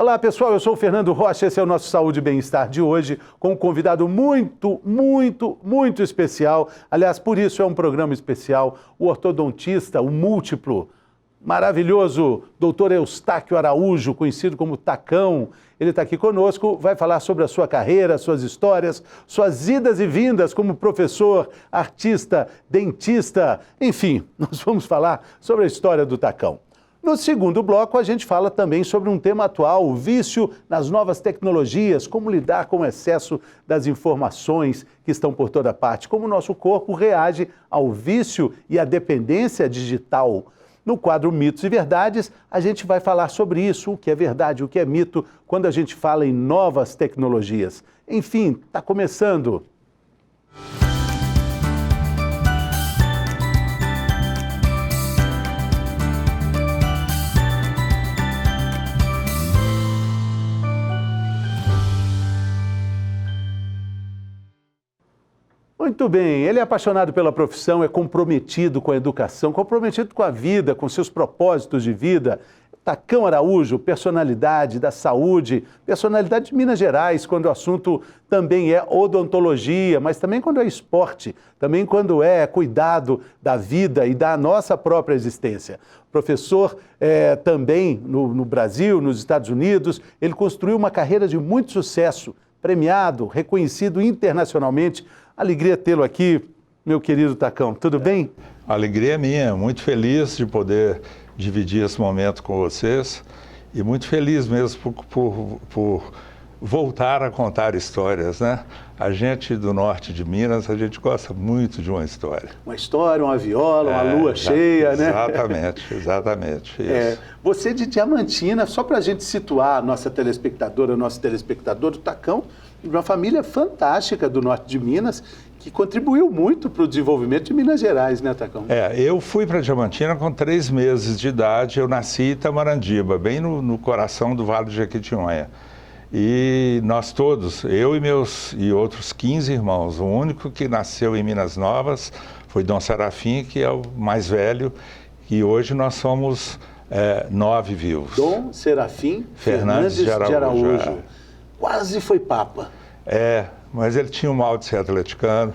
Olá pessoal, eu sou o Fernando Rocha, esse é o nosso Saúde e Bem-Estar de hoje, com um convidado muito especial. Aliás, por isso é um programa especial, o ortodontista, o múltiplo, maravilhoso doutor Eustáquio Araújo, conhecido como Tacão. Ele está aqui conosco, vai falar sobre a sua carreira, suas histórias, suas idas e vindas como professor, artista, dentista, enfim, nós vamos falar sobre a história do Tacão. No segundo bloco, a gente fala também sobre um tema atual, o vício nas novas tecnologias, como lidar com o excesso das informações que estão por toda parte, como o nosso corpo reage ao vício e à dependência digital. No quadro Mitos e Verdades, a gente vai falar sobre isso, o que é verdade, o que é mito, quando a gente fala em novas tecnologias. Enfim, está começando. Muito bem, ele é apaixonado pela profissão, é comprometido com a educação, comprometido com a vida, com seus propósitos de vida. Tacão Araújo, personalidade da saúde, personalidade de Minas Gerais, quando o assunto também é odontologia, mas também quando é esporte, também quando é cuidado da vida e da nossa própria existência. Professor também no Brasil, nos Estados Unidos, ele construiu uma carreira de muito sucesso, premiado, reconhecido internacionalmente. Alegria tê-lo aqui, meu querido Tacão. Tudo bem? A alegria é minha, muito feliz de poder dividir esse momento com vocês e muito feliz mesmo por voltar a contar histórias, né? A gente do norte de Minas, a gente gosta muito de uma história. Uma história, uma viola, uma lua cheia, né? Exatamente. Isso. Você de Diamantina, só para a gente situar a nossa telespectadora, nosso telespectador, o Tacão, de uma família fantástica do norte de Minas, que contribuiu muito para o desenvolvimento de Minas Gerais, né, Tacão? Eu fui para Diamantina com 3 meses de idade, eu nasci em Itamarandíba, bem no coração do Vale do Jequitinhonha. E nós todos, eu e outros 15 irmãos, o único que nasceu em Minas Novas foi Dom Serafim, que é o mais velho, e hoje nós somos 9 vivos. Dom Serafim Fernandes de Araújo. Quase foi papa. Mas ele tinha o mal de ser atleticano.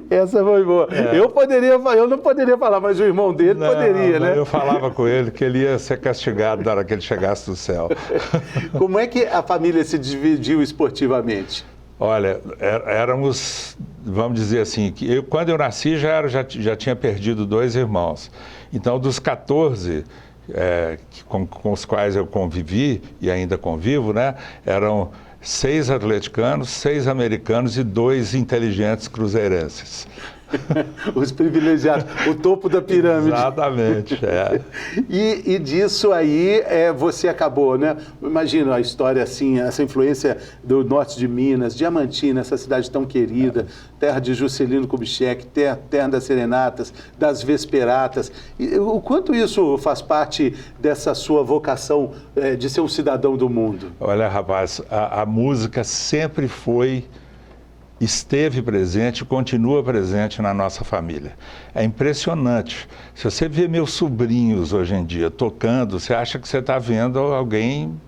Essa foi boa. Eu não poderia falar, mas o irmão dele poderia, né? Eu falava com ele que ele ia ser castigado na hora que ele chegasse do céu. Como é que a família se dividiu esportivamente? Olha, éramos, vamos dizer assim, que quando eu nasci já tinha perdido 2 irmãos. Então, dos 14... com os quais eu convivi e ainda convivo, né? Eram 6 atleticanos, 6 americanos e 2 inteligentes cruzeirenses. Os privilegiados, o topo da pirâmide. Exatamente, E disso aí você acabou, né? Imagina a história assim, essa influência do norte de Minas, Diamantina, essa cidade tão querida, terra de Juscelino Kubitschek, terra das serenatas, das vesperatas. E o quanto isso faz parte dessa sua vocação de ser um cidadão do mundo? Olha, rapaz, a música sempre esteve presente e continua presente na nossa família. É impressionante. Se você vê meus sobrinhos hoje em dia tocando, você acha que você está vendo alguém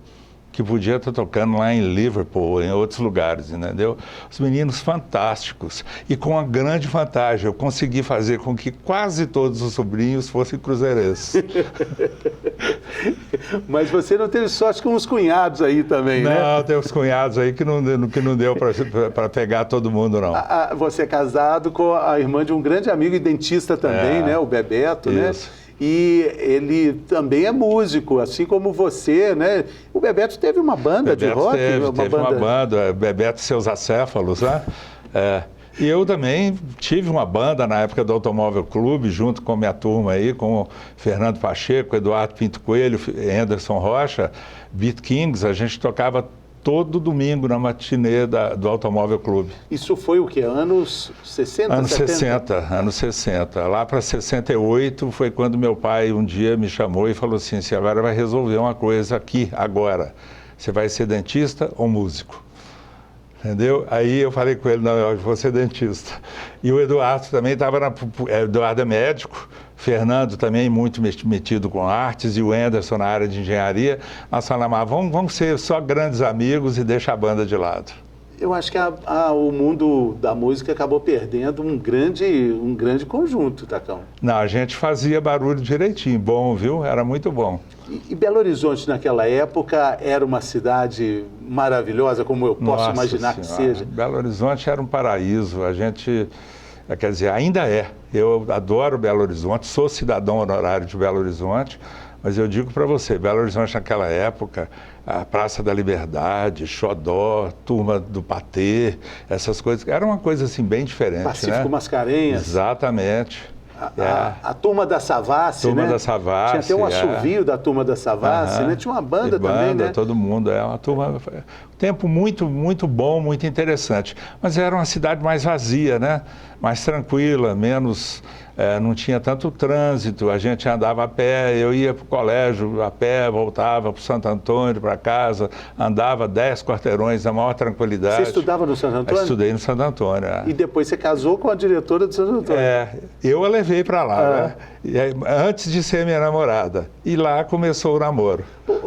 que podia estar tocando lá em Liverpool, em outros lugares, entendeu? Os meninos fantásticos. E com uma grande vantagem, eu consegui fazer com que quase todos os sobrinhos fossem cruzeirenses. Mas você não teve sorte com os cunhados aí também, né? Não, tem os cunhados aí que não deu para pegar todo mundo, não. Você é casado com a irmã de um grande amigo e dentista também, né? O Bebeto, isso. Né? E ele também é músico, assim como você, né? O Bebeto teve uma banda de rock? Teve uma banda, Bebeto e seus acéfalos, né? E eu também tive uma banda na época do Automóvel Clube, junto com a minha turma aí, com o Fernando Pacheco, Eduardo Pinto Coelho, Anderson Rocha, Beat Kings. A gente tocava todo domingo na matinê do Automóvel Clube. Isso foi o quê? Anos 60, anos 70? Anos 60. Lá para 68 foi quando meu pai um dia me chamou e falou assim, você agora vai resolver uma coisa aqui, agora. Você vai ser dentista ou músico? Entendeu? Aí eu falei com ele, não, eu vou ser dentista. E o Eduardo também estava Eduardo é médico, Fernando também muito metido com artes, e o Anderson na área de engenharia. Nós falamos, vamos ser só grandes amigos e deixa a banda de lado. Eu acho que o mundo da música acabou perdendo um grande conjunto, Tacão. Não, a gente fazia barulho direitinho, bom, viu? Era muito bom. E Belo Horizonte, naquela época, era uma cidade maravilhosa, como eu posso imaginar que seja? Belo Horizonte era um paraíso, a gente, quer dizer, ainda é. Eu adoro Belo Horizonte, sou cidadão honorário de Belo Horizonte, mas eu digo para você, Belo Horizonte naquela época, a Praça da Liberdade, Xodó, Turma do Patê, essas coisas, era uma coisa assim bem diferente, Pacífico, né? Mascarenhas. Exatamente. A Turma da Savassi, Turma né? da Savassi. Tinha até um assovio da Turma da Savassi, né? Tinha uma banda também, né? Todo mundo, uma turma... Um tempo muito, muito bom, muito interessante. Mas era uma cidade mais vazia, né? Mais tranquila, menos... não tinha tanto trânsito, a gente andava a pé, eu ia para o colégio a pé, voltava para o Santo Antônio, para casa, andava 10 quarteirões na maior tranquilidade. Você estudava no Santo Antônio? Eu estudei no Santo Antônio. E depois você casou com a diretora do Santo Antônio? Eu a levei para lá, né? E aí, antes de ser minha namorada. E lá começou o namoro.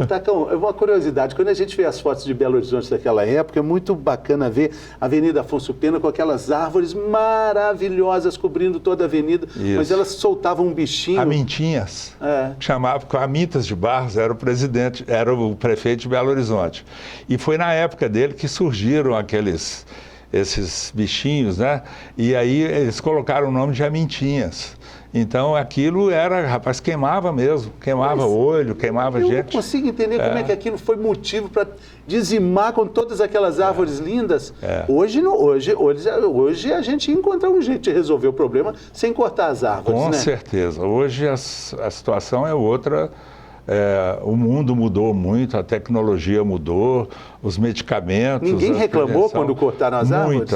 Tacão, uma curiosidade, quando a gente vê as fotos de Belo Horizonte daquela época, é muito bacana ver a Avenida Afonso Pena com aquelas árvores maravilhosas cobrindo toda a avenida, Isso. Mas elas soltavam um bichinho. Amintinhas, chamava, porque o Amintas de Barros era o prefeito de Belo Horizonte. E foi na época dele que surgiram esses bichinhos, né? E aí eles colocaram o nome de Amintinhas. Então aquilo era, rapaz, queimava mesmo, queimava olho, queimava gente. Eu não consigo entender como é que aquilo foi motivo para dizimar com todas aquelas árvores lindas. Hoje a gente ia encontrar um jeito de resolver o problema sem cortar as árvores, Com né? certeza. Hoje a situação é outra. O mundo mudou muito, a tecnologia mudou, os medicamentos... Ninguém reclamou quando cortaram as árvores?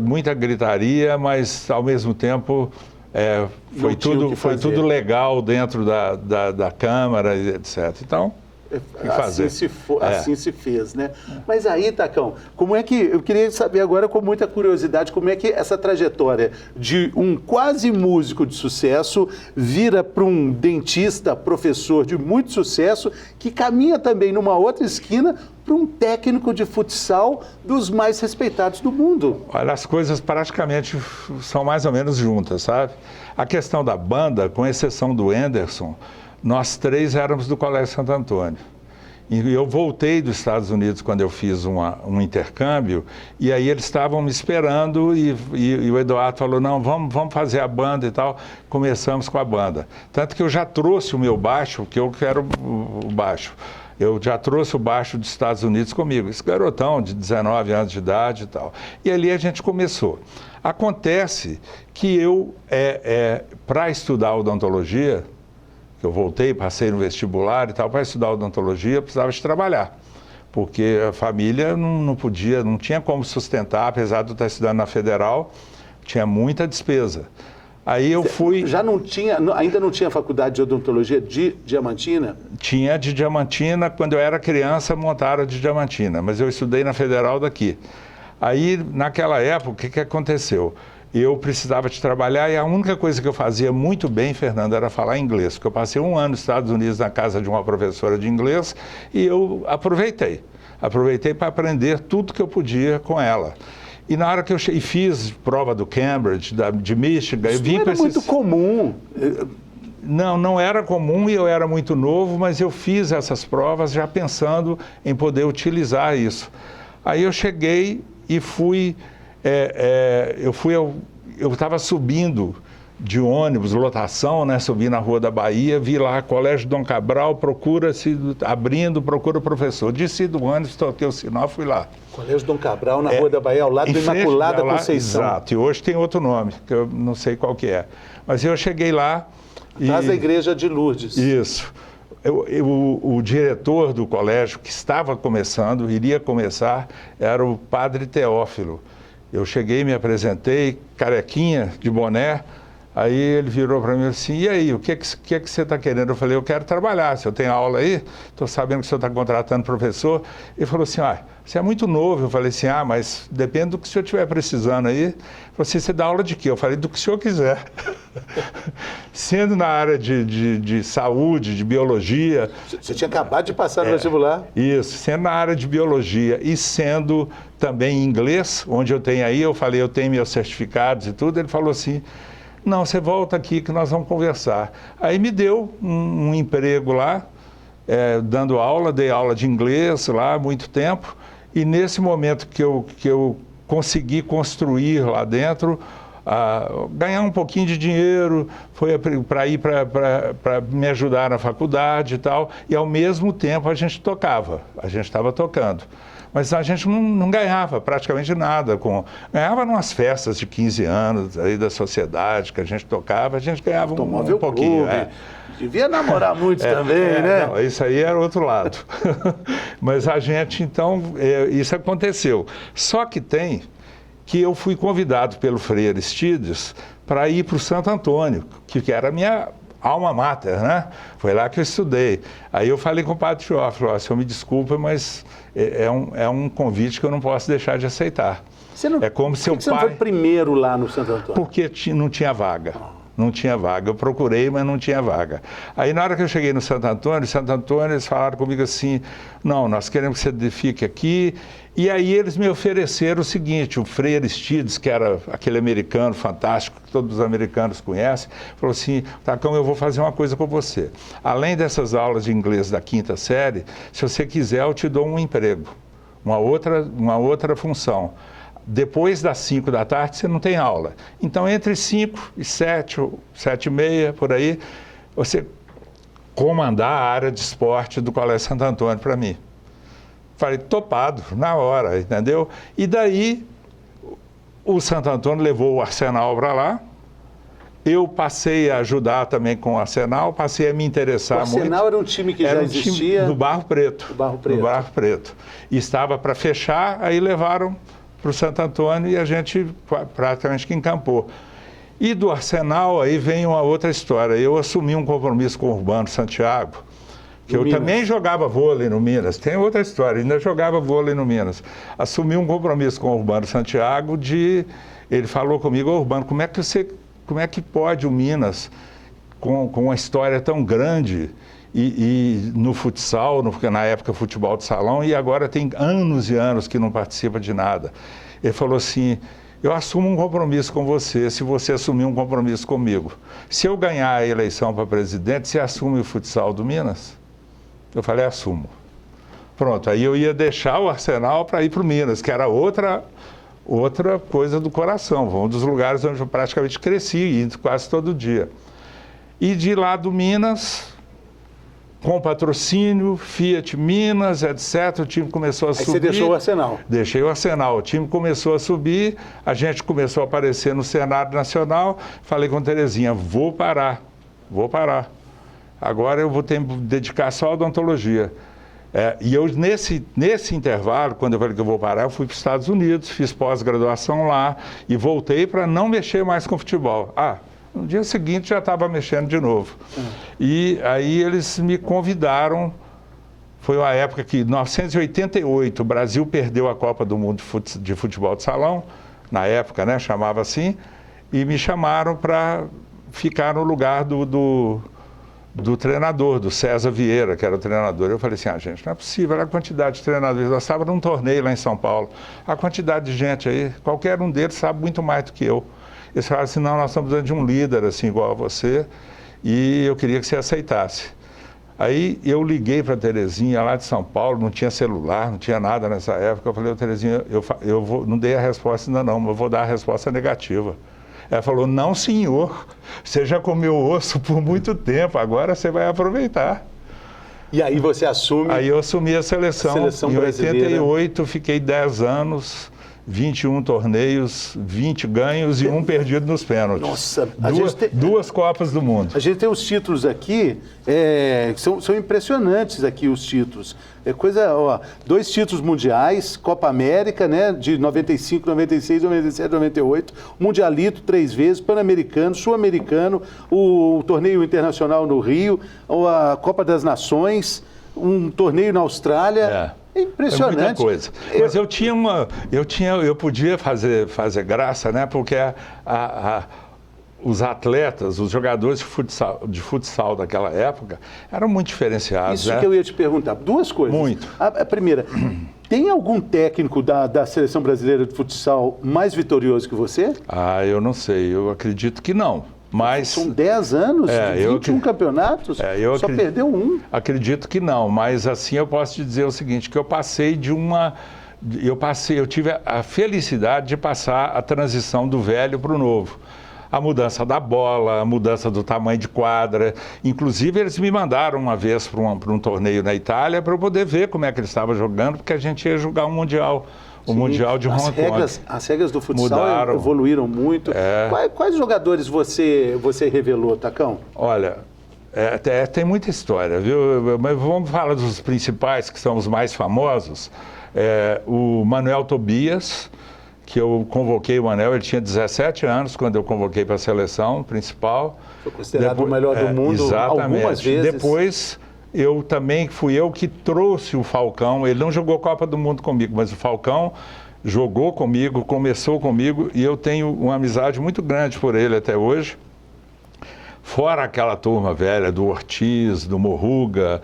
Muita gritaria, mas ao mesmo tempo foi tudo legal dentro da Câmara, etc. Então, assim se fez, né? Mas aí, Tacão, como é que... Eu queria saber agora, com muita curiosidade, como é que essa trajetória de um quase músico de sucesso vira para um dentista, professor de muito sucesso, que caminha também numa outra esquina para um técnico de futsal dos mais respeitados do mundo. Olha, as coisas praticamente são mais ou menos juntas, sabe? A questão da banda, com exceção do Anderson, nós três éramos do Colégio Santo Antônio. E eu voltei dos Estados Unidos quando eu fiz um intercâmbio, e aí eles estavam me esperando, e o Eduardo falou, não, vamos fazer a banda e tal. Começamos com a banda. Tanto que eu já trouxe o meu baixo, que eu quero o baixo. Eu já trouxe o baixo dos Estados Unidos comigo, esse garotão de 19 anos de idade e tal. E ali a gente começou. Acontece que eu, para estudar odontologia, eu voltei, passei no vestibular e tal, para estudar odontologia, eu precisava de trabalhar, porque a família não tinha como sustentar, apesar de eu estar estudando na Federal, tinha muita despesa. Aí eu fui... Ainda não tinha faculdade de odontologia de Diamantina? Tinha de Diamantina, quando eu era criança montaram de Diamantina, mas eu estudei na Federal daqui. Aí, naquela época, o que aconteceu? Eu precisava de trabalhar e a única coisa que eu fazia muito bem, Fernando, era falar inglês, porque eu passei 1 ano nos Estados Unidos na casa de uma professora de inglês e eu aproveitei para aprender tudo que eu podia com ela. E na hora que eu fiz prova do Cambridge, de Michigan, eu vim com esses... Não era muito comum. Não era comum e eu era muito novo, mas eu fiz essas provas já pensando em poder utilizar isso. Aí eu cheguei e fui... eu estava subindo de ônibus, lotação, né? Subi na Rua da Bahia, vi lá, Colégio Dom Cabral, procura o professor. Desci do ônibus, toquei o sinal, fui lá. Colégio Dom Cabral, na Rua da Bahia, ao lado da Imaculada Conceição. Exato, e hoje tem outro nome, que eu não sei qual que é. Mas eu cheguei lá... Atrás da Igreja de Lourdes. Isso. O diretor do colégio, que estava começando, iria começar, era o padre Teófilo. Eu cheguei, me apresentei, carequinha, de boné, Aí ele virou para mim assim, e aí, o que você está querendo? Eu falei, eu quero trabalhar, se eu tenho aula aí, estou sabendo que o senhor está contratando professor. Ele falou assim, você é muito novo. Eu falei assim, mas depende do que o senhor estiver precisando aí. Ele falou assim, você dá aula de quê? Eu falei, do que o senhor quiser. Sendo na área de saúde, de biologia. Você tinha acabado de passar no vestibular? Isso, sendo na área de biologia e sendo também em inglês, onde eu tenho aí, eu falei, eu tenho meus certificados e tudo, ele falou assim, não, você volta aqui que nós vamos conversar. Aí me deu um emprego lá, dando aula, dei aula de inglês lá há muito tempo, e nesse momento que eu consegui construir lá dentro, ganhar um pouquinho de dinheiro, foi para ir para me ajudar na faculdade e tal, e ao mesmo tempo a gente estava tocando. Mas a gente não ganhava praticamente nada. Ganhava numas festas de 15 anos aí da sociedade que a gente tocava, a gente ganhava um pouquinho. Devia namorar muito também, né? Não, isso aí era outro lado. Mas a gente, então, isso aconteceu. Só que que eu fui convidado pelo Frei Aristides para ir para o Santo Antônio, que era a minha alma mater, né? Foi lá que eu estudei. Aí eu falei com o padre Teófilo, senhor me desculpa, mas é um convite que eu não posso deixar de aceitar. Por que você não foi primeiro lá no Santo Antônio? Porque não tinha vaga. Não tinha vaga. Eu procurei, mas não tinha vaga. Aí, na hora que eu cheguei no Santo Antônio, eles falaram comigo assim, não, nós queremos que você fique aqui. E aí eles me ofereceram o seguinte, o Frei Aristides, que era aquele americano fantástico, que todos os americanos conhecem, falou assim, Tacão, eu vou fazer uma coisa com você. Além dessas aulas de inglês da 5ª série, se você quiser, eu te dou um emprego, uma outra função. Depois das 5 da tarde, você não tem aula. Então, entre 5 e 7, ou 7 e meia, por aí, você comandar a área de esporte do Colégio Santo Antônio para mim. Falei, topado, na hora, entendeu? E daí, o Santo Antônio levou o Arsenal para lá. Eu passei a ajudar também com o Arsenal, passei a me interessar muito. O Arsenal era um time que já existia? Time do Barro Preto. Do Barro Preto. Do Barro Preto. E estava para fechar, aí levaram para o Santo Antônio e a gente praticamente que encampou. E do Arsenal, aí vem uma outra história. Eu assumi um compromisso com o Urbano Santiago, que eu também jogava vôlei no Minas. Tem outra história, ainda jogava vôlei no Minas. Assumi um compromisso com o Urbano Santiago ele falou comigo, Urbano, como é que pode o Minas, com uma história tão grande, e no futsal, na época futebol de salão, e agora tem anos e anos que não participa de nada. Ele falou assim, eu assumo um compromisso com você, se você assumir um compromisso comigo. Se eu ganhar a eleição para presidente, você assume o futsal do Minas? Eu falei, assumo. Pronto, aí eu ia deixar o Arsenal para ir para o Minas, que era outra coisa do coração, um dos lugares onde eu praticamente cresci, indo quase todo dia. E de lá do Minas, com patrocínio, Fiat Minas, etc., o time começou a subir. Aí você deixou o Arsenal? Deixei o Arsenal. O time começou a subir, a gente começou a aparecer no cenário nacional. Falei com a Terezinha, vou parar. Agora eu vou ter que dedicar só à odontologia. E eu, nesse intervalo, quando eu falei que eu vou parar, eu fui para os Estados Unidos, fiz pós-graduação lá e voltei para não mexer mais com futebol. No dia seguinte já estava mexendo de novo. E aí eles me convidaram, foi uma época que, em 1988, o Brasil perdeu a Copa do Mundo de Futebol de Salão, na época, né, chamava assim, e me chamaram para ficar no lugar do treinador, do César Vieira, que era o treinador. Eu falei assim, gente, não é possível, olha a quantidade de treinadores. Eu estava num torneio lá em São Paulo, a quantidade de gente aí, qualquer um deles sabe muito mais do que eu. Eles falaram assim, não, nós estamos precisando de um líder assim igual a você e eu queria que você aceitasse. Aí eu liguei para a Terezinha lá de São Paulo, não tinha celular, não tinha nada nessa época. Eu falei, Terezinha, não dei a resposta ainda não, mas eu vou dar a resposta negativa. Ela falou, não senhor, você já comeu osso por muito tempo, agora você vai aproveitar. E aí você assume... Aí eu assumi a seleção. Em 88, fiquei 10 anos... 21 torneios, 20 ganhos e um perdido nos pênaltis. Nossa, duas Copas do Mundo. A gente tem os títulos aqui, são impressionantes aqui os títulos. É coisa, ó, 2 títulos mundiais, Copa América, né, de 95, 96, 97, 98, Mundialito 3 vezes, Pan-Americano, Sul-Americano, o torneio internacional no Rio, a Copa das Nações, um torneio na Austrália. É impressionante. É muita coisa. Mas eu podia fazer graça, né? Porque os atletas, os jogadores de futsal daquela época eram muito diferenciados. Isso, né? Que eu ia te perguntar. 2 coisas. Muito. A primeira, tem algum técnico da Seleção Brasileira de Futsal mais vitorioso que você? Eu não sei. Eu acredito que não. Mas, são 10 anos, 21 campeonatos, só perdeu um. Acredito que não, mas assim eu posso te dizer o seguinte, que eu tive a felicidade de passar a transição do velho para o novo. A mudança da bola, a mudança do tamanho de quadra. Inclusive, eles me mandaram uma vez para um torneio na Itália para eu poder ver como é que eles estavam jogando, porque a gente ia jogar um Mundial. O Mundial de Hong Kong. As regras do futsal evoluíram muito. Quais jogadores você revelou, Tacão? Olha, tem muita história, viu? Mas vamos falar dos principais, que são os mais famosos. O Manuel Tobias, que eu convoquei o Manuel, ele tinha 17 anos quando eu convoquei para a seleção principal. Foi considerado o melhor do mundo algumas vezes. Depois... fui eu que trouxe o Falcão, ele não jogou Copa do Mundo comigo, mas o Falcão jogou comigo, começou comigo e eu tenho uma amizade muito grande por ele até hoje. Fora aquela turma velha do Ortiz, do Morruga,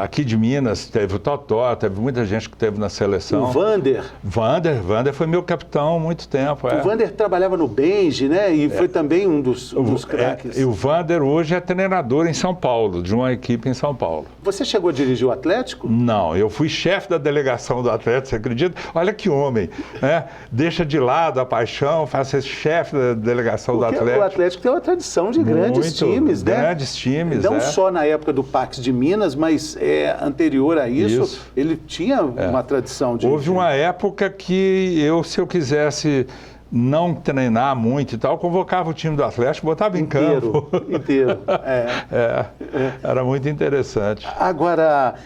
aqui de Minas, teve o Totó, teve muita gente que teve na seleção. O Vander. Vander foi meu capitão há muito tempo. O Vander trabalhava no Benji, né? E foi também um dos craques. E o Vander hoje é treinador em São Paulo, de uma equipe em São Paulo. Você chegou a dirigir o Atlético? Não, eu fui chefe da delegação do Atlético, você acredita? Olha que homem, né? Deixa de lado a paixão, faz ser chefe da delegação do Atlético. O Atlético tem uma tradição de grandes times, né? Grandes times, não só na época do Pax de Minas, mas anterior a isso, ele tinha uma tradição de... Houve uma época que se eu quisesse não treinar muito e tal, convocava o time do Atlético, botava em campo. Inteiro. Era muito interessante. Agora,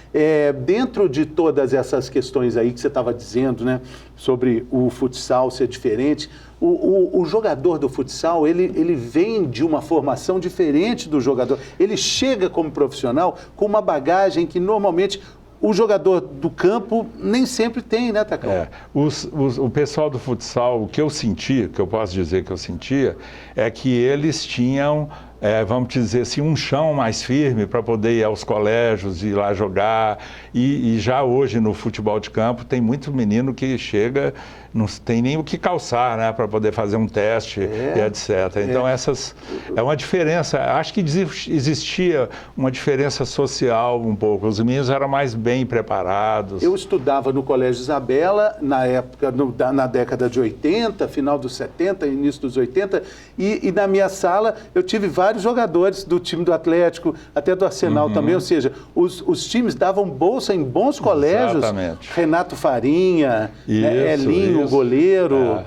dentro de todas essas questões aí que você estava dizendo, né, sobre o futsal ser diferente, o jogador do futsal, ele vem de uma formação diferente do jogador. Ele chega como profissional com uma bagagem que normalmente o jogador do campo nem sempre tem, né, Tacão? O pessoal do futsal, o que eu sentia, que eu posso dizer que eu sentia, é que eles tinham, vamos dizer assim, um chão mais firme para poder ir aos colégios, ir lá jogar. E já hoje no futebol de campo tem muito menino que chega, não tem nem o que calçar, né, para poder fazer um teste e etc. Então é uma diferença, acho que existia uma diferença social um pouco, os meninos eram mais bem preparados. Eu estudava no Colégio Isabela, na época, na década de 80, final dos 70, início dos 80, e na minha sala eu tive vários jogadores do time do Atlético, até do Arsenal também, ou seja, os times davam bolsa em bons colégios. Exatamente. Renato Farinha, Elinho, o goleiro,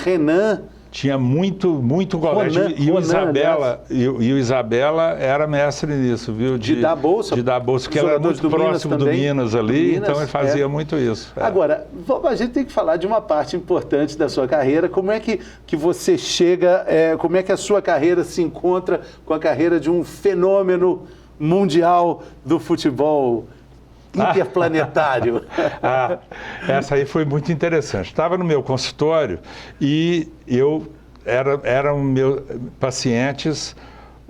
Renan. Tinha muito colégio. O Isabela era mestre nisso, viu? De dar bolsa. De dar bolsa, porque era muito próximo do Minas ali, então ele fazia muito isso. Agora, a gente tem que falar de uma parte importante da sua carreira. Como é que você chega, como é que a sua carreira se encontra com a carreira de um fenômeno mundial do futebol interplanetário? Essa aí foi muito interessante. Estava no meu consultório e eram meus pacientes,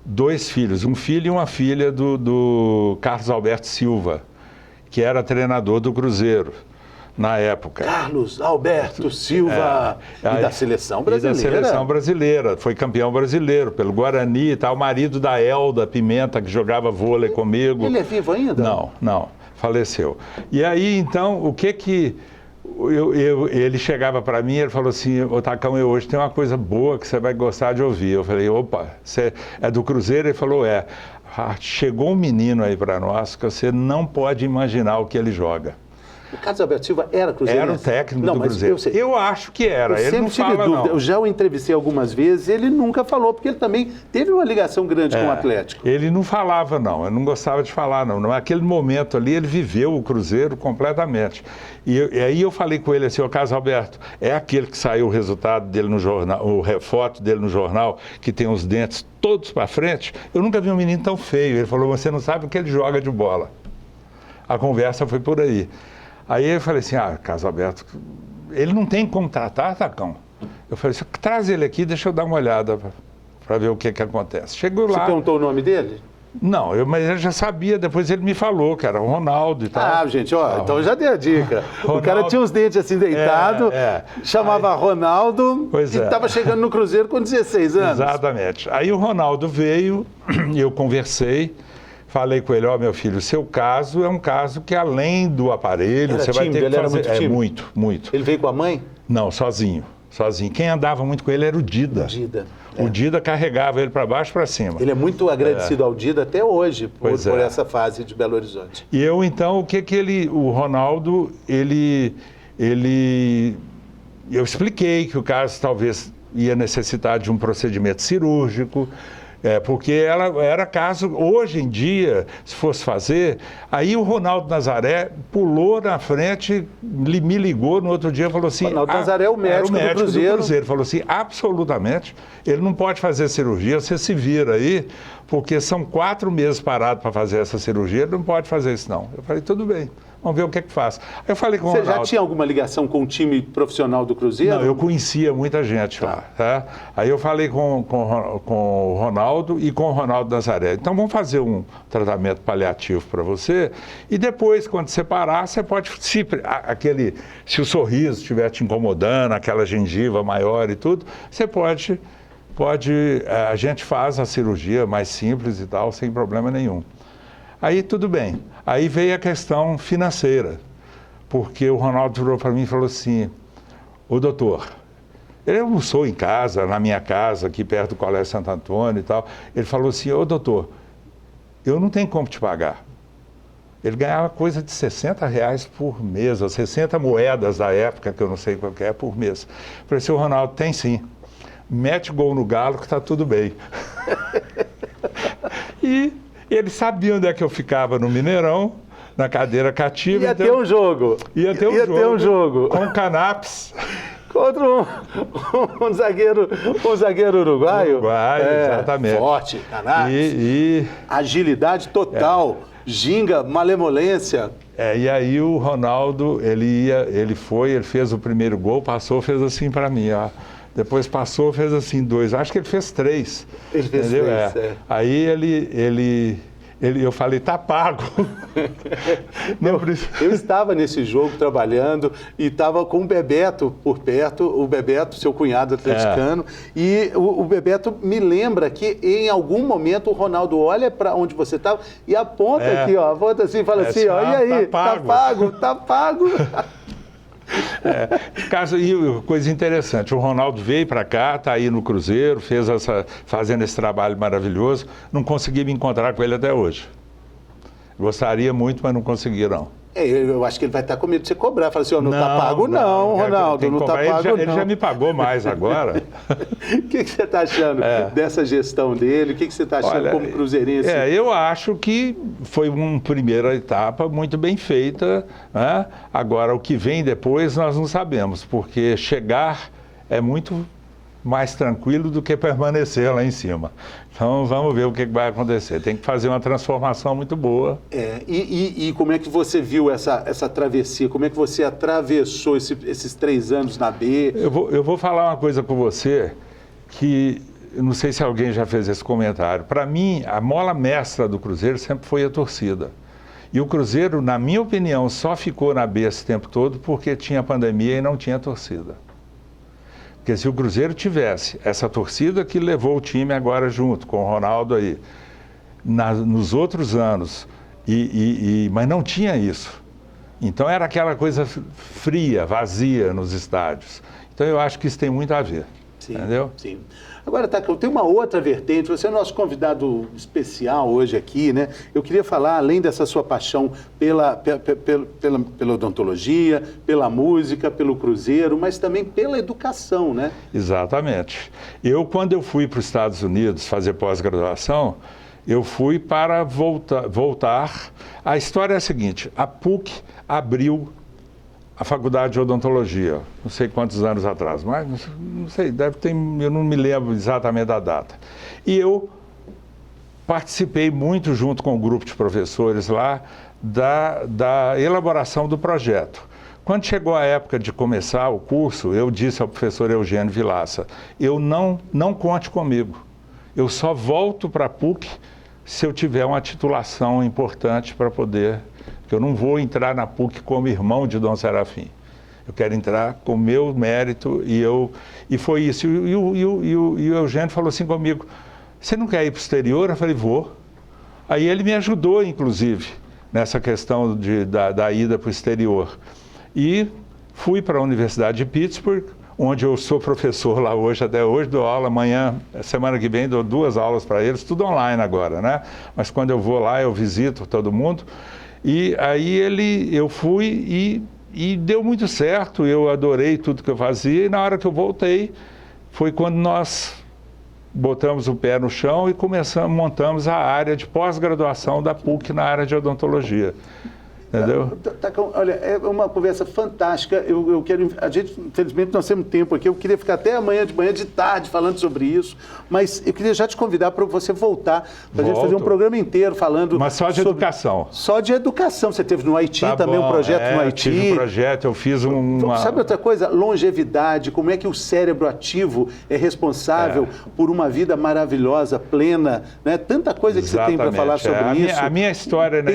2 filhos, um filho e uma filha do Carlos Alberto Silva, que era treinador do Cruzeiro na época. Carlos Alberto Silva, e da Seleção Brasileira. E da Seleção Brasileira, foi campeão brasileiro pelo Guarani e tal, o marido da Elda Pimenta, que jogava vôlei comigo. Ele é vivo ainda? Não, faleceu. E aí, então, o que ele chegava para mim e ele falou assim: ô Tacão, eu hoje tenho uma coisa boa que você vai gostar de ouvir. Eu falei: opa, você é do Cruzeiro? Ele falou: chegou um menino aí para nós que você não pode imaginar o que ele joga. O Carlos Alberto Silva era cruzeirense? Era o técnico do Cruzeiro. Eu acho que era, ele não fala dúvida. Não. Eu já o entrevistei algumas vezes, ele nunca falou, porque ele também teve uma ligação grande com o Atlético. Ele não falava, não, ele não gostava de falar, não. Naquele momento ali, ele viveu o Cruzeiro completamente. E aí eu falei com ele assim, ô Carlos Alberto, é aquele que saiu o resultado dele no jornal, foto dele no jornal, que tem os dentes todos para frente? Eu nunca vi um menino tão feio. Ele falou, você não sabe o que ele joga de bola. A conversa foi por aí. Aí eu falei assim, Carlos Alberto, ele não tem como tratar, Tacão. Eu falei assim, traz ele aqui, deixa eu dar uma olhada para ver o que acontece. Chegou lá... Você perguntou o nome dele? Não, mas eu já sabia, depois ele me falou que era o Ronaldo e tal. Gente, então já dei a dica. Ronaldo, o cara tinha os dentes assim deitado, chamava Ronaldo e estava chegando no Cruzeiro com 16 anos. Exatamente. Aí o Ronaldo veio, eu conversei, falei com ele, meu filho, o seu caso é um caso que além do aparelho, você vai ter que fazer... Muito, muito. Ele veio com a mãe? Não, sozinho. Quem andava muito com ele era o Dida. O Dida carregava ele para baixo e para cima. Ele é muito agradecido ao Dida até hoje por essa fase de Belo Horizonte. E eu, então, o Ronaldo, eu expliquei que o caso talvez ia necessitar de um procedimento cirúrgico, porque era caso, hoje em dia, se fosse fazer, aí o Ronaldo Nazaré pulou na frente, me ligou no outro dia e falou assim... Ronaldo Nazaré é o médico do Cruzeiro. Falou assim, absolutamente, ele não pode fazer cirurgia, você se vira aí, porque são 4 meses parado para fazer essa cirurgia, ele não pode fazer isso não. Eu falei, tudo bem. Vamos ver o que faz. Aí eu falei com o Ronaldo. Você já tinha alguma ligação com o time profissional do Cruzeiro? Não, eu conhecia muita gente lá. Tá? Aí eu falei com o Ronaldo e com o Ronaldo Nazaré. Então vamos fazer um tratamento paliativo para você e depois, quando você parar, você pode... Se o sorriso estiver te incomodando, aquela gengiva maior e tudo, você pode... A gente faz a cirurgia mais simples e tal, sem problema nenhum. Aí tudo bem. Aí veio a questão financeira, porque o Ronaldo virou para mim e falou assim, ô doutor, ele almoçou em casa, na minha casa, aqui perto do Colégio Santo Antônio e tal, ele falou assim, ô doutor, eu não tenho como te pagar. Ele ganhava coisa de R$60 por mês, ou 60 moedas da época, que eu não sei qual que é, por mês. Eu falei assim, ô Ronaldo, tem sim. Mete gol no Galo que está tudo bem. E ele sabia onde é que eu ficava no Mineirão, na cadeira cativa. Ia ter um jogo. Ia ter um jogo. Com canapes. Contra um zagueiro uruguaio. Exatamente. Forte, canapes. Agilidade total. Ginga, malemolência. E aí o Ronaldo, ele fez o primeiro gol, passou, fez assim para mim, ó. Depois passou, fez assim 2. Acho que ele fez 3. Ele fez 3, Aí eu falei, tá pago. Eu estava nesse jogo trabalhando e estava com o Bebeto por perto, o Bebeto, seu cunhado atleticano, e o Bebeto me lembra que em algum momento o Ronaldo olha para onde você estava e aponta aqui, ó, aponta assim e fala assim, ó, e aí, tá pago. Coisa interessante, o Ronaldo veio para cá, está aí no Cruzeiro, fazendo esse trabalho maravilhoso, não consegui me encontrar com ele até hoje. Gostaria muito, mas não consegui não. Eu acho que ele vai estar com medo de você cobrar. Fala assim, não está pago não, Ronaldo, não está pago não. Ele já me pagou mais agora. O que você está achando dessa gestão dele? O que você está achando como cruzeirense? Eu acho que foi uma primeira etapa muito bem feita, né? Agora, o que vem depois nós não sabemos, porque chegar é muito mais tranquilo do que permanecer lá em cima. Então, vamos ver o que vai acontecer. Tem que fazer uma transformação muito boa. E como é que você viu essa travessia? Como é que você atravessou esses 3 anos na B? Eu vou falar uma coisa com você que, eu não sei se alguém já fez esse comentário. Para mim, a mola mestra do Cruzeiro sempre foi a torcida. E o Cruzeiro, na minha opinião, só ficou na B esse tempo todo porque tinha pandemia e não tinha torcida. Porque se o Cruzeiro tivesse essa torcida que levou o time agora junto com o Ronaldo aí, nos outros anos, mas não tinha isso. Então era aquela coisa fria, vazia nos estádios. Então eu acho que isso tem muito a ver. Sim, entendeu? Sim. Agora, Tacão, tem uma outra vertente. Você é nosso convidado especial hoje aqui, né? Eu queria falar, além dessa sua paixão pela odontologia, pela música, pelo cruzeiro, mas também pela educação, né? Exatamente. Quando eu fui para os Estados Unidos fazer pós-graduação, eu fui para voltar. A história é a seguinte: a PUC abriu a faculdade de odontologia, não sei quantos anos atrás, mas não sei, eu não me lembro exatamente da data. E eu participei muito, junto com o grupo de professores lá, da elaboração do projeto. Quando chegou a época de começar o curso, eu disse ao professor Eugênio Vilaça: não conte comigo, eu só volto para a PUC se eu tiver uma titulação importante para poder... Porque eu não vou entrar na PUC como irmão de Dom Serafim. Eu quero entrar com o meu mérito e foi isso. E o Eugênio falou assim comigo: você não quer ir para o exterior? Eu falei: vou. Aí ele me ajudou, inclusive, nessa questão da ida para o exterior. E fui para a Universidade de Pittsburgh, onde eu sou professor lá hoje, até hoje dou aula. Amanhã, semana que vem, dou 2 aulas para eles, tudo online agora, né? Mas quando eu vou lá, eu visito todo mundo. E aí eu fui e deu muito certo, eu adorei tudo que eu fazia, e na hora que eu voltei, foi quando nós botamos o pé no chão e montamos a área de pós-graduação da PUC na área de odontologia. Entendeu? Tacão, olha, é uma conversa fantástica. Eu quero. A gente, infelizmente, nós temos tempo aqui. Eu queria ficar até amanhã de manhã, de tarde, falando sobre isso. Mas eu queria já te convidar para você voltar, para a gente fazer um programa inteiro falando. Mas só de educação. Só de educação. Você teve no Haiti também um projeto no Haiti. Tive um projeto, eu fiz uma. Sabe outra coisa? Longevidade, como é que o cérebro ativo é responsável por uma vida maravilhosa, plena, né? Tanta coisa que você tem para falar sobre isso. A minha história na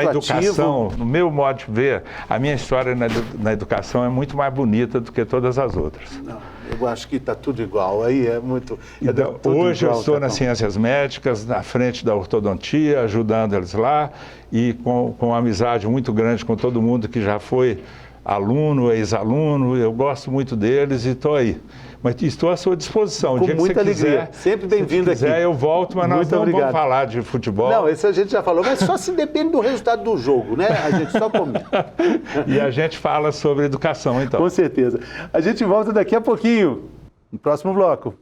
educação, no meu modo de ver, a minha história na educação é muito mais bonita do que todas as outras. Não, eu acho que está tudo igual. Aí é muito. Então, hoje eu estou nas ciências médicas, na frente da ortodontia, ajudando eles lá, e com uma amizade muito grande com todo mundo que já foi aluno, ex-aluno. Eu gosto muito deles e estou aí. Mas estou à sua disposição. Com muita alegria. Quiser, sempre bem-vindo aqui. Se quiser, eu volto, mas nós não vamos falar de futebol. Não, isso a gente já falou, mas só se depende do resultado do jogo, né? A gente só comenta. E a gente fala sobre educação, então. Com certeza. A gente volta daqui a pouquinho, no próximo bloco.